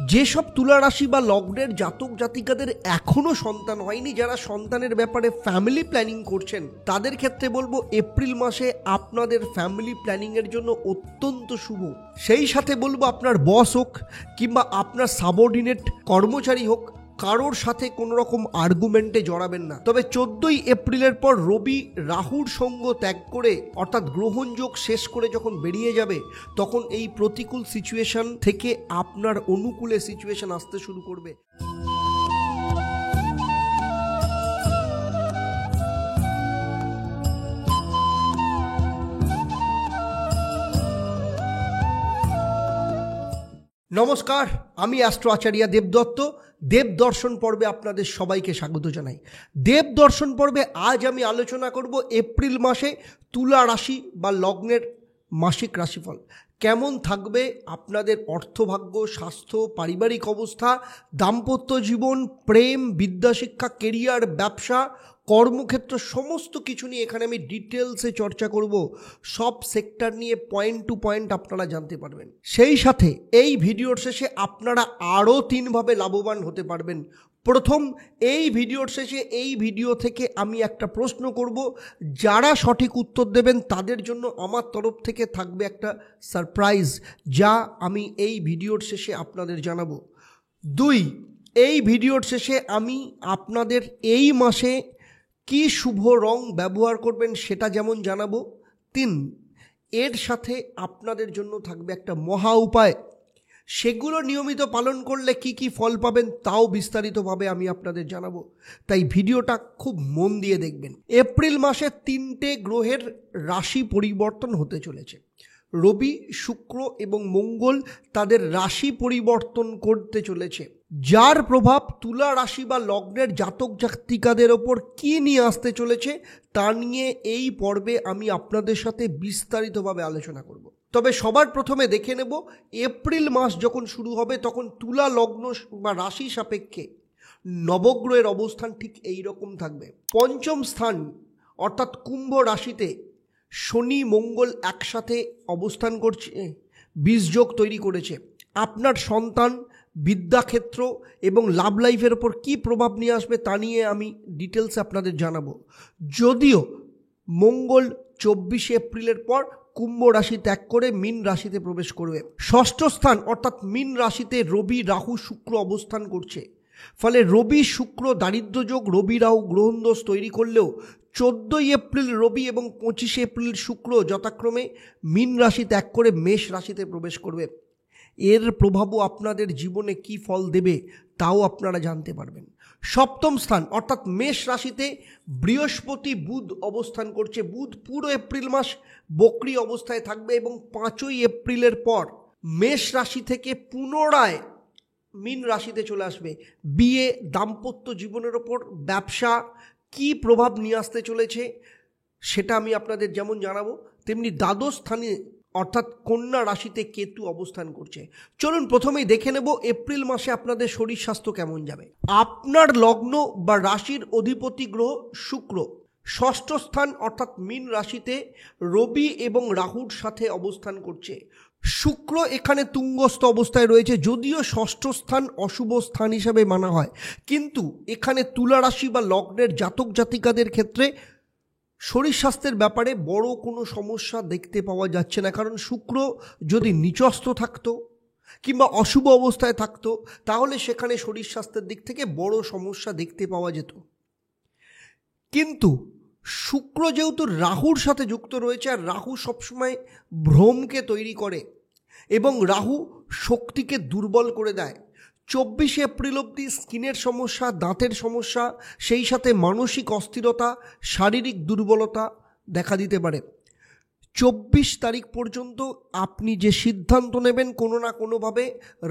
যেসব তুলা রাশি বা লগ্নের জাতক জাতিকাদের এখনো সন্তান হয়নি, যারা সন্তানের ব্যাপারে ফ্যামিলি প্ল্যানিং করছেন, তাদের ক্ষেত্রে বলবো এপ্রিল মাসে আপনাদের ফ্যামিলি প্ল্যানিংয়ের জন্য অত্যন্ত শুভ। সেই সাথে বলবো আপনার বস হোক কিংবা আপনার সাবঅর্ডিনেট কর্মচারী হোক, কারোর সাথে কোনো রকম আর্গুমেন্টে জড়াবেন না। তবে 14ই এপ্রিলের পর রবি রাহুর সঙ্গ ত্যাগ করে অর্থাৎ গ্রহণযোগ শেষ করে যখন বেরিয়ে যাবে, তখন এই প্রতিকূল সিচুয়েশন থেকে আপনার অনুকূলে সিচুয়েশন আসতে শুরু করবে। নমস্কার, আমি অ্যাস্ট্রো আচার্য দেবদত্ত। দেবদর্শন পর্বে আপনাদের সবাইকে স্বাগত জানাই। দেবদর্শন পর্বে আজ আমি আলোচনা করব এপ্রিল মাসে তুলা রাশি বা লগ্নের মাসিক রাশিফল কেমন থাকবে। আপনাদের অর্থভাগ্য, স্বাস্থ্য, পারিবারিক অবস্থা, দাম্পত্য জীবন, প্রেম, বিদ্যাশিক্ষা, কেরিয়ার, ব্যবসা, কর্মক্ষেত্র সমস্ত কিছু নিয়ে এখানে আমি ডিটেলসে চর্চা করব। সব সেক্টর নিয়ে পয়েন্ট টু পয়েন্ট আপনারা জানতে পারবেন। সেই সাথে এই ভিডিওর শেষে আপনারা আরও 3ভাবে লাভবান হতে পারবেন। প্রথম, এই ভিডিওর শেষে এই ভিডিও থেকে আমি একটা প্রশ্ন করব, যারা সঠিক উত্তর দেবেন তাদের জন্য আমার তরফ থেকে থাকবে একটা সারপ্রাইজ, যা আমি এই ভিডিওর শেষে আপনাদের জানাবো। 2, এই ভিডিওর শেষে আমি আপনাদের এই মাসে কি শুভ রং ব্যবহার করবেন সেটা যেমন জানাবো। 3, এর সাথে আপনাদের জন্য থাকবে একটা মহা উপায়, সেগুলো নিয়মিত পালন করলে কি কি ফল পাবেন তাও বিস্তারিতভাবে আমি আপনাদের জানাবো। তাই ভিডিওটা খুব মন দিয়ে দেখবেন। এপ্রিল মাসে 3টে গ্রহের রাশি পরিবর্তন হতে চলেছে। রবি, শুক্র এবং মঙ্গল তাদের রাশি পরিবর্তন করতে চলেছে, যার প্রভাব তুলা রাশি বা লগ্নের জাতক জাতিকাদের ওপর কী নিয়ে আসতে চলেছে তা নিয়ে এই পর্বে আমি আপনাদের সাথে বিস্তারিতভাবে আলোচনা করব। তবে সবার প্রথমে দেখে নেব, এপ্রিল মাস যখন শুরু হবে তখন তুলা লগ্ন বা রাশি সাপেক্ষে নবগ্রহের অবস্থান ঠিক এই রকম থাকবে। পঞ্চম স্থান অর্থাৎ কুম্ভ রাশিতে শনি মঙ্গল একসাথে অবস্থান করছে, বীজযোগ তৈরি করেছে। আপনার সন্তান, বিদ্যাক্ষেত্র এবং লাভ লাইফের ওপর কী প্রভাব নিয়ে আসবে তা নিয়ে আমি ডিটেলসে আপনাদের জানাবো। যদিও মঙ্গল 24শে এপ্রিলের পর কুম্ভ রাশি ত্যাগ করে মীন রাশিতে প্রবেশ করবে। ষষ্ঠ স্থান অর্থাৎ মীন রাশিতে রবি রাহু শুক্র অবস্থান করছে, ফলে রবি শুক্র দারিদ্র্য যোগ, রবি রাহু গ্রহণদোষ তৈরি করলেও 14ই এপ্রিল রবি এবং 25শে এপ্রিল শুক্র যথাক্রমে মীন রাশি ত্যাগ করে মেষ রাশিতে প্রবেশ করবে। এর প্রভাবও আপনাদের জীবনে কি ফল দেবে তাও আপনারা জানতে পারবেন। সপ্তম স্থান অর্থাৎ মেষ রাশিতে বৃহস্পতি বুধ অবস্থান করছে। বুধ পুরো এপ্রিল মাস বক্রী অবস্থায় থাকবে এবং 5ই এপ্রিলের পর মেষ রাশি থেকে পুনরায় মীন রাশিতে চলে আসবে। বিয়ে, দাম্পত্য জীবনের ওপর, ব্যবসা কি প্রভাব নিয়ে আসতে চলেছে সেটা আমি আপনাদের যেমন জানাবো, তেমনি দ্বাদশ স্থানে অর্থাৎ কন্যা রাশিতে কেতু অবস্থান করছে। চলুন প্রথমেই দেখে নেব এপ্রিল মাসে আপনাদের শরীর স্বাস্থ্য কেমন যাবে। আপনার লগ্ন বা রাশির অধিপতি গ্রহ শুক্র ষষ্ঠ স্থান অর্থাৎ মীন রাশিতে রবি এবং রাহুর সাথে অবস্থান করছে। শুক্র এখানে তুঙ্গস্থ অবস্থায় রয়েছে। যদিও ষষ্ঠ স্থান অশুভ স্থান হিসাবে মানা হয়, কিন্তু এখানে তুলা রাশি বা লগ্নের জাতক জাতিকাদের ক্ষেত্রে শরীর স্বাস্থ্যের ব্যাপারে বড় কোনো সমস্যা দেখতে পাওয়া যাচ্ছে না। কারণ শুক্র যদি নিচস্থ থাকতো কিংবা অশুভ অবস্থায় থাকতো তাহলে সেখানে শরীর স্বাস্থ্যের দিক থেকে বড় সমস্যা দেখতে পাওয়া যেত। কিন্তু শুক্র যেহেতু রাহুর সাথে যুক্ত রয়েছে, আর রাহু সবসময় ভ্রমকে তৈরি করে এবং রাহু শক্তিকে দুর্বল করে দেয়। 24শে এপ্রিল অবধি স্কিনের সমস্যা, দাঁতের সমস্যা, সেই সাথে মানসিক অস্থিরতা, শারীরিক দুর্বলতা দেখা দিতে পারে। 24 তারিখ পর্যন্ত আপনি যে সিদ্ধান্ত নেবেন কোনো না কোনোভাবে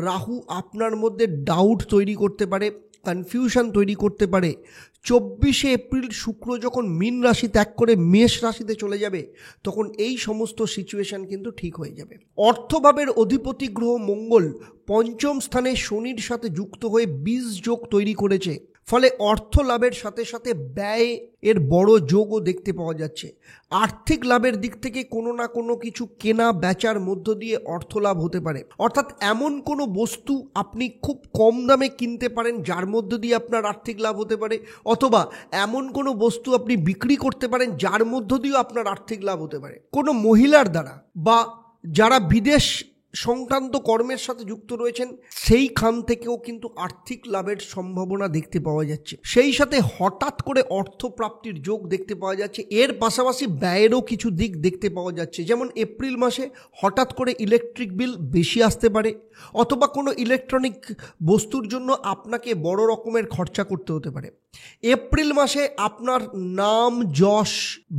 রাহু আপনার মধ্যে ডাউট তৈরি করতে পারে, কনফিউশন তৈরি করতে পারে। 24শে এপ্রিল শুক্র যখন মীন রাশি ত্যাগ করে মেষ রাশিতে চলে যাবে তখন এই সমস্ত সিচুয়েশন কিন্তু ঠিক হয়ে যাবে। অর্থভাবের অধিপতি গ্রহ মঙ্গল পঞ্চম স্থানে শনির সাথে যুক্ত হয়ে বীজযোগ তৈরি করেছে, ফলে অর্থ লাভের সাথে সাথে ব্যয় এর বড় যোগও দেখতে পাওয়া যাচ্ছে। আর্থিক লাভের দিক থেকে কোনো না কোনো কিছু কেনা বেচার মধ্য দিয়ে অর্থ লাভ হতে পারে, অর্থাৎ এমন কোনো বস্তু আপনি খুব কম দামে কিনতে পারেন যার মধ্য দিয়ে আপনার আর্থিক লাভ হতে পারে, অথবা এমন কোনো বস্তু আপনি বিক্রি করতে পারেন যার মধ্য দিয়েও আপনার আর্থিক লাভ হতে পারে। কোনো মহিলার দ্বারা বা যারা বিদেশ সংক্রান্ত কর্মের সাথে যুক্ত রয়েছেন সেইখান থেকেও কিন্তু আর্থিক লাভের সম্ভাবনা দেখতে পাওয়া যাচ্ছে। সেই সাথে হঠাৎ করে অর্থ প্রাপ্তির যোগ দেখতে পাওয়া যাচ্ছে। এর পাশাপাশি ব্যয়েরও কিছু দিক দেখতে পাওয়া যাচ্ছে, যেমন এপ্রিল মাসে হঠাৎ করে ইলেকট্রিক বিল বেশি আসতে পারে, অথবা কোনো ইলেকট্রনিক বস্তুর জন্য আপনাকে বড় রকমের খরচা করতে হতে পারে। এপ্রিল মাসে আপনার নাম যশ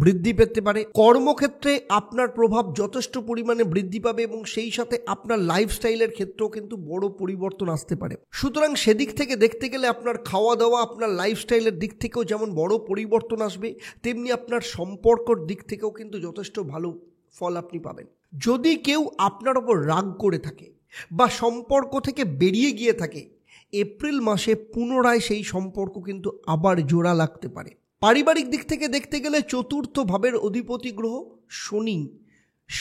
বৃদ্ধি পেতে পারে, কর্মক্ষেত্রে আপনার প্রভাব যথেষ্ট পরিমাণে বৃদ্ধি পাবে এবং সেই সাথে আপনার লাইফস্টাইলের ক্ষেত্রেও কিন্তু বড় পরিবর্তন আসতে পারে। সুতরাং সেদিক থেকে দেখতে গেলে আপনার খাওয়া দাওয়া, আপনার লাইফস্টাইলের দিক থেকেও যেমন বড় পরিবর্তন আসবে, তেমনি আপনার সম্পর্কর দিক থেকেও কিন্তু যথেষ্ট ভালো ফল আপনি পাবেন। যদি কেউ আপনার ওপর রাগ করে থাকে বা সম্পর্ক থেকে বেরিয়ে গিয়ে থাকে, এপ্রিল মাসে পুনরায় সেই সম্পর্ক কিন্তু আবার জোড়া লাগতে পারে। পারিবারিক দিক থেকে দেখতে গেলে চতুর্থ ভাবের অধিপতি গ্রহ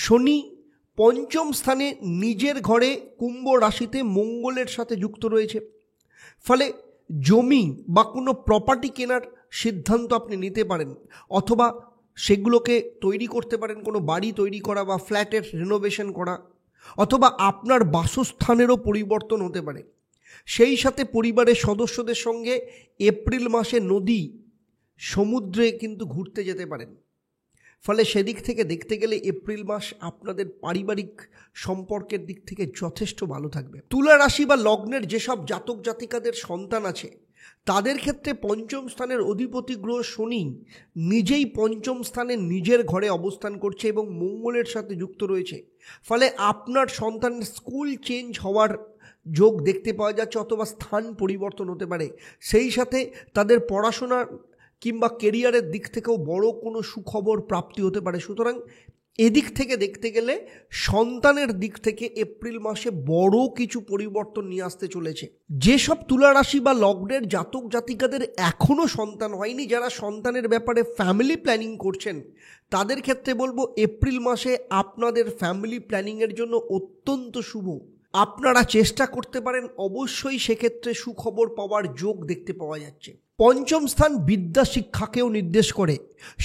শনি পঞ্চম স্থানে নিজের ঘরে কুম্ভ রাশিতে মঙ্গলের সাথে যুক্ত রয়েছে। ফলে জমি বা কোনো প্রপার্টি কেনার সিদ্ধান্ত আপনি নিতে পারেন, অথবা সেগুলোকে তৈরি করতে পারেন, কোনো বাড়ি তৈরি করা বা ফ্ল্যাটের রিনোভেশন করা, অথবা আপনার বাসস্থানেরও পরিবর্তন হতে পারে। সেই সাথে পরিবারের সদস্যদের সঙ্গে এপ্রিল মাসে নদী সমুদ্রে কিন্তু ঘুরতে যেতে পারেন। ফলে সেদিক থেকে দেখতে গেলে এপ্রিল মাস আপনাদের পারিবারিক সম্পর্কের দিক থেকে যথেষ্ট ভালো থাকবে। তুলা রাশি বা লগ্নের যেসব জাতক জাতিকাদের সন্তান আছে তাদের ক্ষেত্রে পঞ্চম স্থানের অধিপতি গ্রহ শনি নিজেই পঞ্চম স্থানে নিজের ঘরে অবস্থান করছে এবং মঙ্গলের সাথে যুক্ত রয়েছে। ফলে আপনার সন্তানের স্কুল চেঞ্জ হওয়ার যোগ দেখতে পাওয়া যাচ্ছে, অথবা স্থান পরিবর্তন হতে পারে। সেই সাথে তাদের পড়াশোনার কিংবা কেরিয়ারের দিক থেকেও বড় কোনো সুখবর প্রাপ্তি হতে পারে। সুতরাং এদিক থেকে দেখতে গেলে সন্তানের দিক থেকে এপ্রিল মাসে বড় কিছু পরিবর্তন নিয়ে আসতে চলেছে। যেসব তুলা রাশি বা লগ্নের জাতক জাতিকাদের এখনও সন্তান হয়নি, যারা সন্তানের ব্যাপারে ফ্যামিলি প্ল্যানিং করছেন, তাদের ক্ষেত্রে বলবো এপ্রিল মাসে আপনাদের ফ্যামিলি প্ল্যানিংয়ের জন্য অত্যন্ত শুভ। আপনারা চেষ্টা করতে পারেন, অবশ্যই সেক্ষেত্রে সুখবর পাওয়ার যোগ দেখতে পাওয়া যাচ্ছে। পঞ্চম স্থান বিদ্যা শিক্ষাকেও নির্দেশ করে।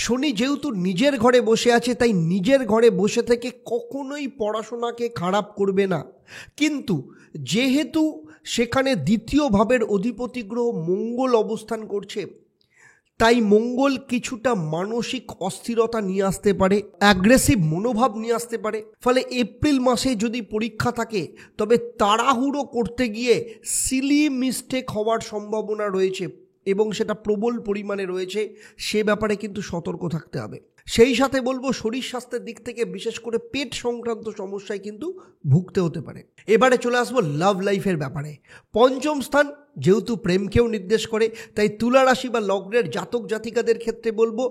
শনি যেহেতু নিজের ঘরে বসে আছে, তাই নিজের ঘরে বসে থেকে কখনোই পড়াশোনাকে খারাপ করবে না। কিন্তু যেহেতু সেখানে দ্বিতীয় ভাবের অধিপতি গ্রহ মঙ্গল অবস্থান করছে, তাই মঙ্গল কিছুটা মানসিক অস্থিরতা নিয়ে আসতে পারে, অ্যাগ্রেসিভ মনোভাব নিয়ে আসতে পারে। ফলে এপ্রিল মাসে যদি পরীক্ষা থাকে, তবে তাড়াহুড়ো করতে গিয়ে সিলি মিস্টেক হওয়ার সম্ভাবনা রয়েছে এবং সেটা প্রবল পরিমাণে রয়েছে। সে ব্যাপারে কিন্তু সতর্ক থাকতে হবে। সেই সাথে বলবো শরীর স্বাস্থ্যের দিক থেকে বিশেষ করে পেট সংক্রান্ত সমস্যায় কিন্তু ভুগতে হতে পারে। এবারে চলে আসবো লাভ লাইফের ব্যাপারে। পঞ্চম স্থান যেহেতু প্রেমকেও নির্দেশ করে, তাই তুলা রাশি বা লগ্নের জাতক জাতিকাদের ক্ষেত্রে বলবো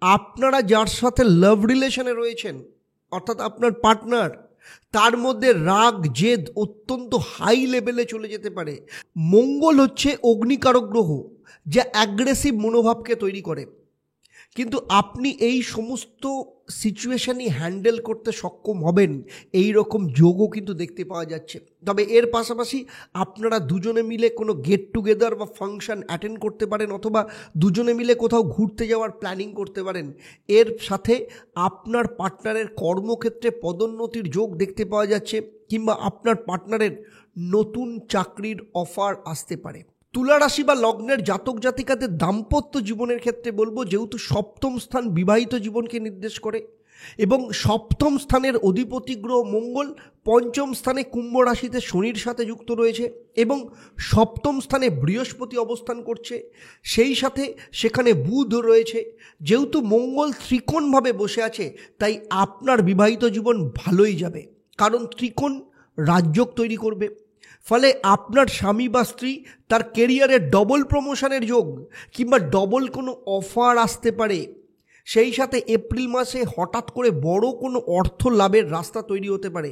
আপনারা যার সাথে লাভ রিলেশনে রয়েছেন, অর্থাৎ আপনার পার্টনার, তার মধ্যে রাগ জেদ অত্যন্ত হাই লেভেলে চলে যেতে পারে। মঙ্গল হচ্ছে অগ্নিকারক গ্রহ, যা অ্যাগ্রেসিভ মনোভাবকে তৈরি করে, কিন্তু আপনি এই সমস্ত সিচুয়েশনই হ্যান্ডেল করতে সক্ষম হবেন, এই রকম যোগও কিন্তু দেখতে পাওয়া যাচ্ছে। তবে এর পাশাপাশি আপনারা দুজনে মিলে কোনো গেট টুগেদার বা ফাংশন অ্যাটেন্ড করতে পারেন, অথবা দুজনে মিলে কোথাও ঘুরতে যাওয়ার প্ল্যানিং করতে পারেন। এর সাথে আপনার পার্টনারের কর্মক্ষেত্রে পদোন্নতির যোগ দেখতে পাওয়া যাচ্ছে, কিংবা আপনার পার্টনারের নতুন চাকরির অফার আসতে পারে। তুলা রাশি বা লগ্নের জাতক জাতিকাদের দাম্পত্য জীবনের ক্ষেত্রে বলবো, যেহেতু সপ্তম স্থান বিবাহিত জীবনকে নির্দেশ করে এবং সপ্তম স্থানের অধিপতি গ্রহ মঙ্গল পঞ্চম স্থানে কুম্ভ রাশিতে শনির সাথে যুক্ত রয়েছে এবং সপ্তম স্থানে বৃহস্পতি অবস্থান করছে, সেই সাথে সেখানে বুধ রয়েছে। যেহেতু মঙ্গল ত্রিকোণভাবে বসে আছে, তাই আপনার বিবাহিত জীবন ভালোই যাবে, কারণ ত্রিকোণ রাজযোগ তৈরি করবে। ফলে আপনার স্বামী বা স্ত্রী তার কেরিয়ারে ডবল প্রমোশনের যোগ কিংবা ডবল কোনো অফার আসতে পারে। সেই সাথে এপ্রিল মাসে হঠাৎ করে বড় কোনো অর্থ লাভের রাস্তা তৈরি হতে পারে।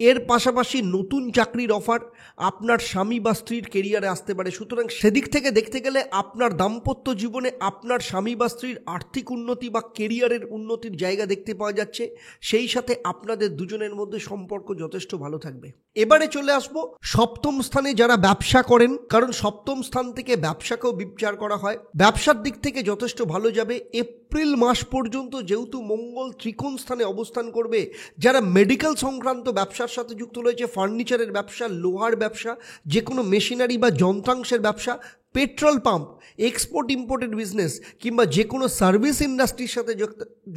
এর পাশাপাশি নতুন চাকরির অফার আপনার স্বামী বা স্ত্রীর কেরিয়ারে আসতে পারে। সুতরাং সেদিক থেকে দেখতে গেলে আপনার দাম্পত্য জীবনে আপনার স্বামী বা স্ত্রীর আর্থিক উন্নতি বা কেরিয়ারের উন্নতির জায়গা দেখতে পাওয়া যাচ্ছে। সেই সাথে আপনাদের দুজনের মধ্যে সম্পর্ক যথেষ্ট ভালো থাকবে। এবারে চলে আসবো সপ্তম স্থানে যারা ব্যবসা করেন, কারণ সপ্তম স্থান থেকে ব্যবসাকেও বিচার করা হয়। ব্যবসার দিক থেকে যথেষ্ট ভালো যাবে। এপ্রিল মাস পর্যন্ত যেহেতু মঙ্গল ত্রিকোণ স্থানে অবস্থান করবে, যারা মেডিকেল সংক্রান্ত ব্যবসার সাথে যুক্ত রয়েছে, ফার্নিচারের ব্যবসা, লোহার ব্যবসা, যে কোনো মেশিনারি বা যন্ত্রাংশের ব্যবসা, petrol pump, export imported business কিংবা যে কোনো সার্ভিস ইন্ডাস্ট্রির সাথে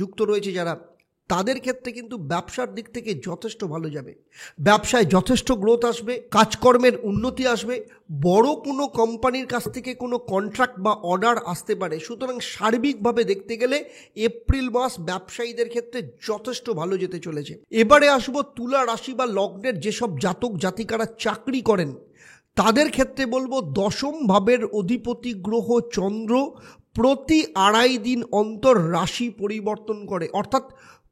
যুক্ত রয়েছে যারা, তাদের ক্ষেত্রে কিন্তু ব্যবসার দিক থেকে যথেষ্ট ভালো যাবে। ব্যবসায় যথেষ্ট গ্রোথ আসবে, কাজকর্মের উন্নতি আসবে, বড় কোনো কোম্পানির কাছ থেকে কোনো কন্ট্রাক্ট বা অর্ডার আসতে পারে। সুতরাং সার্বিকভাবে দেখতে গেলে এপ্রিল মাস ব্যবসায়ীদের ক্ষেত্রে যথেষ্ট ভালো যেতে চলেছে। এবারে আসবো তুলা রাশি বা লগ্নের যেসব জাতক জাতিকারা চাকরি করেন, তাদের ক্ষেত্রে বলবো দশম ভাবের অধিপতি গ্রহ চন্দ্র প্রতি 2.5 দিন অন্তর রাশি পরিবর্তন করে, অর্থাৎ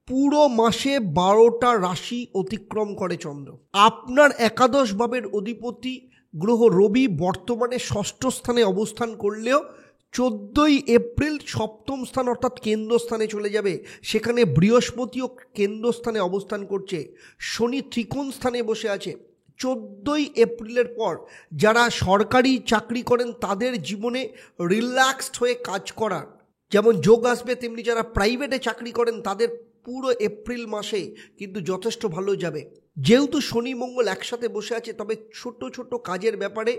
পুরো মাসে 12টা রাশি অতিক্রম করে চন্দ্র। আপনার একাদশ ভাবের অধিপতি গ্রহ রবি বর্তমানে ষষ্ঠ স্থানে অবস্থান করলেও 14ই এপ্রিল সপ্তম স্থান অর্থাৎ কেন্দ্রস্থানে চলে যাবে। সেখানে বৃহস্পতিও কেন্দ্রস্থানে অবস্থান করছে, শনি ত্রিকোণ স্থানে বসে আছে। 14ই এপ্রিলের পর যারা সরকারি চাকরি করেন তাদের জীবনে রিল্যাক্সড হয়ে কাজ করার যেমন যোগ আসবে, তেমনি যারা প্রাইভেটে চাকরি করেন তাদের পুরো এপ্রিল মাসে কিন্তু যথেষ্ট ভালো যাবে। যেহেতু শনি মঙ্গল একসাথে বসে আছে, তবে ছোট ছোট কাজের ব্যাপারে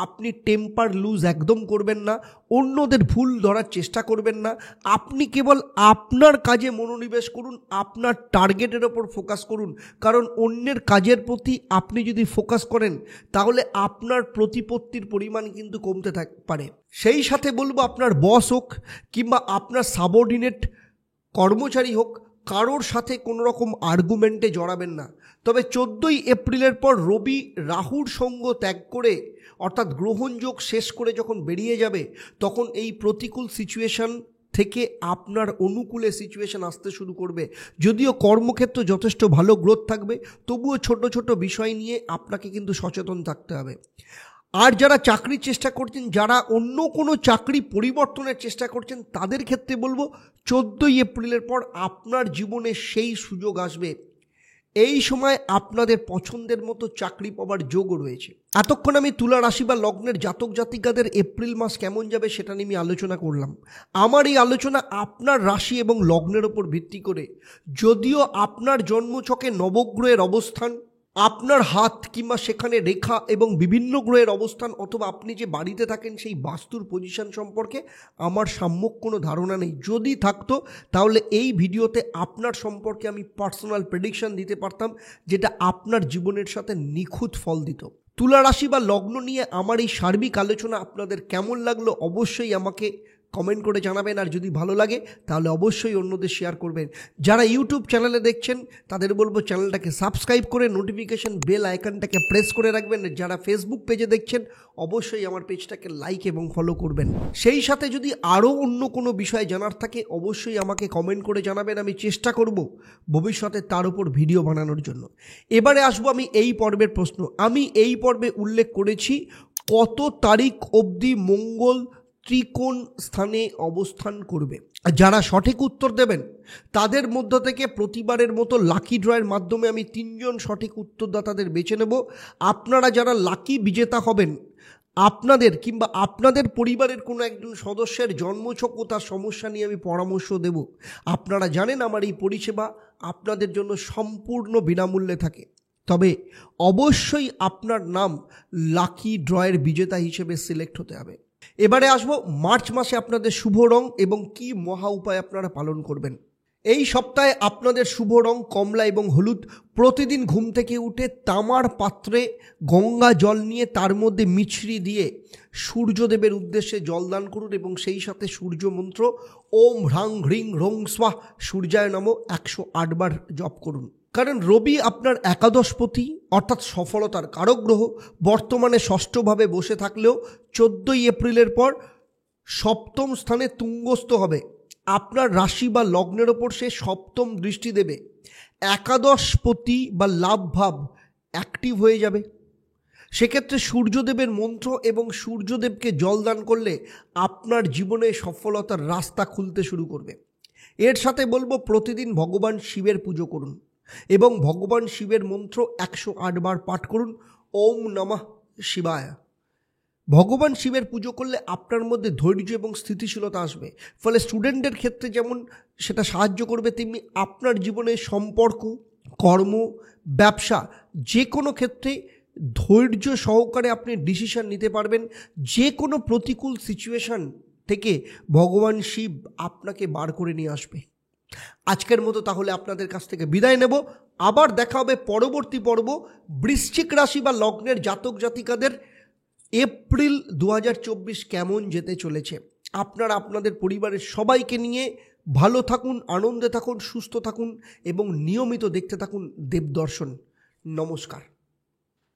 আপনি টেম্পার লুজ একদম করবেন না, অন্যদের ভুল ধরার চেষ্টা করবেন না। আপনি কেবল আপনার কাজে মনোনিবেশ করুন, আপনার টার্গেটের ওপর ফোকাস করুন, কারণ অন্যের কাজের প্রতি আপনি যদি ফোকাস করেন তাহলে আপনার প্রতিপত্তির পরিমাণ কিন্তু কমতে পারে। সেই সাথে বলবো আপনার বস হোক কিংবা আপনার সাবঅর্ডিনেট কর্মচারী হোক, কারোর সাথে কোনো রকম আর্গুমেন্টে জড়াবেন না। তবে 14ই এপ্রিলের পর রবি রাহুর সঙ্গ ত্যাগ করে অর্থাৎ গ্রহণযোগ শেষ করে যখন বেরিয়ে যাবে, তখন এই প্রতিকূল সিচুয়েশন থেকে আপনার অনুকূলে সিচুয়েশন আসতে শুরু করবে। যদিও কর্মক্ষেত্র যথেষ্ট ভালো গ্রোথ থাকবে, তবুও ছোট ছোট বিষয় নিয়ে আপনাকে কিন্তু সচেতন থাকতে হবে। আর যারা চাকরির চেষ্টা করছেন, যারা অন্য কোনো চাকরি পরিবর্তনের চেষ্টা করছেন, তাদের ক্ষেত্রে বলবো 14ই এপ্রিলের পর আপনার জীবনে সেই সুযোগ আসবে। এই সময় আপনাদের পছন্দের মতো চাকরি পাওয়ার যোগও রয়েছে। এতক্ষণ আমি তুলা রাশি বা লগ্নের জাতক জাতিকাদের এপ্রিল মাস কেমন যাবে সেটা নিয়ে আমি আলোচনা করলাম। আমার এই আলোচনা আপনার রাশি এবং লগ্নের ওপর ভিত্তি করে, যদিও আপনার জন্মছকে নবগ্রহের অবস্থান, আপনার হাত কিংবা সেখানে রেখা এবং বিভিন্ন গ্রহের অবস্থান অথবা আপনি যে বাড়িতে থাকেন সেই বাস্তুর পজিশন সম্পর্কে আমার সম্যক কোনো ধারণা নেই। যদি থাকতো তাহলে এই ভিডিওতে আপনার সম্পর্কে আমি পার্সোনাল প্রেডিকশন দিতে পারতাম, যেটা আপনার জীবনের সাথে নিখুঁত ফল দিত। তুলা রাশি বা লগ্ন নিয়ে আমার এই সার্বিক আলোচনা আপনাদের কেমন লাগলো অবশ্যই আমাকে কমেন্ট করে জানাবেন। আর যদি ভালো লাগে তাহলে অবশ্যই অন্যদের শেয়ার করবেন। যারা ইউটিউব চ্যানেলে দেখছেন তাদের বলবো চ্যানেলটাকে সাবস্ক্রাইব করে নোটিফিকেশন বেল আইকনটাকে প্রেস করে রাখবেন। যারা ফেসবুক পেজে দেখছেন অবশ্যই আমার পেজটাকে লাইক এবং ফলো করবেন। সেই সাথে যদি আরও অন্য কোনো বিষয় জানার থাকে অবশ্যই আমাকে কমেন্ট করে জানাবেন, আমি চেষ্টা করব ভবিষ্যতে তার উপর ভিডিও বানানোর জন্য। এবারে আসবো আমি এই পর্বের প্রশ্ন। আমি এই পর্বে উল্লেখ করেছি কত তারিখ অবধি মঙ্গল ত্রিকোণ স্থানে অবস্থান করবে। যারা সঠিক উত্তর দেবেন তাদের মধ্য থেকে প্রতিবারের মতো লাকি ড্রয়ের মাধ্যমে আমি 3 জন সঠিক উত্তরদাতাদের বেছে নেব। আপনারা যারা লাকি বিজেতা হবেন, আপনাদের কিংবা আপনাদের পরিবারের কোনো একজন সদস্যের জন্মছক ও তার সমস্যা নিয়ে আমি পরামর্শ দেব। আপনারা জানেন আমার এই পরিষেবা আপনাদের জন্য সম্পূর্ণ বিনামূল্যে থাকে। তবে অবশ্যই আপনার নাম লাকি ড্রয়ের বিজেতা হিসেবে সিলেক্ট হতে হবে। এবারে আসবো মার্চ মাসে আপনাদের শুভ রং এবং কি মহা উপায় আপনারা পালন করবেন। এই সপ্তাহে আপনাদের শুভ রং কমলা এবং হলুদ। প্রতিদিন ঘুম থেকে উঠে তামার পাত্রে গঙ্গা জল নিয়ে তার মধ্যে মিছরি দিয়ে সূর্যদেবের উদ্দেশ্যে জলদান করুন এবং সেই সাথে সূর্য মন্ত্র ওম হ্রাং হ্রিং রং স্বাহ সূর্যায় নমঃ 108 বার জপ করুন। কারণ রবি আপনার একাদশপতি অর্থাৎ সফলতার কারক গ্রহ বর্তমানে ষষ্ঠভাবে বসে থাকলেও 14ই এপ্রিলের পর সপ্তম স্থানে তুঙ্গস্থ হবে। আপনার রাশি বা লগ্নের ওপর সে সপ্তম দৃষ্টি দেবে। একাদশপতি বা লাভ ভাব অ্যাক্টিভ হয়ে যাবে। সেক্ষেত্রে সূর্যদেবের মন্ত্র এবং সূর্যদেবকে জলদান করলে আপনার জীবনে সফলতার রাস্তা খুলতে শুরু করবে। এর সাথে বলবো প্রতিদিন ভগবান শিবের পুজো করুন এবং ভগবান শিবের মন্ত্র 108 বার পাঠ করুন। ওম নমঃ শিবায়। ভগবান শিবের পুজো করলে আপনার মধ্যে ধৈর্য এবং স্থিতিশীলতা আসবে, ফলে স্টুডেন্টদের ক্ষেত্রে যেমন সেটা সাহায্য করবে, তেমনি আপনার জীবনে সম্পর্ক, কর্ম, ব্যবসা যে কোনো ক্ষেত্রে ধৈর্য সহকারে আপনি ডিসিশন নিতে পারবেন। যে কোনো প্রতিকূল সিচুয়েশন থেকে ভগবান শিব আপনাকে বার করে নিয়ে আসবে। আজকের মতো তাহলে আপনাদের কাছ থেকে বিদায় নেব। আবার দেখা হবে পরবর্তী পর্ব। বৃশ্চিক রাশি বা লগ্নের জাতক জাতিকাদের এপ্রিল 2024 কেমন যেতে চলেছে। আপনারা আপনাদের পরিবারের সবাইকে নিয়ে ভালো থাকুন, আনন্দে থাকুন, সুস্থ থাকুন এবং নিয়মিত দেখতে থাকুন দেবদর্শন। নমস্কার।